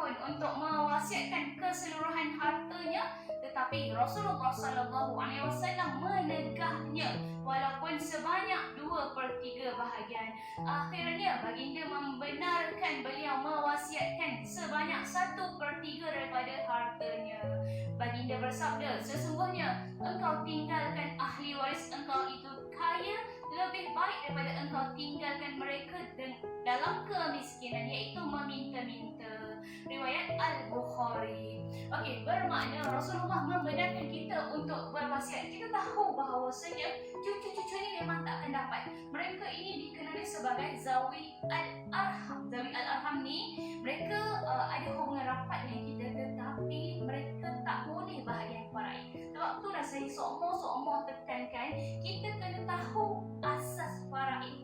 pun untuk mewasiatkan keseluruhan hartanya, tetapi Rasulullah SAW menegahnya walaupun sebanyak 2/3 bahagian. Akhirnya baginda membenarkan beliau mewasiatkan sebanyak 1/3 daripada hartanya. Baginda bersabda, sesungguhnya engkau tinggalkan ahli waris engkau itu kaya lebih baik daripada engkau tinggalkan mereka dalam kemiskinan, iaitu meminta-minta. Riwayat Al-Bukhari. Okey, bermakna Rasulullah membenarkan kita untuk berwasiat. Kita tahu bahawasanya cucu-cucu ini memang tak akan dapat. Mereka ini dikenali sebagai Zawi Al-Arham. Zawi Al-Arham ni mereka ada hubungan rapat dengan kita, tetapi mereka tak boleh bahagian faraid. Sebab itulah saya seumur tekankan kita kena tahu asas faraid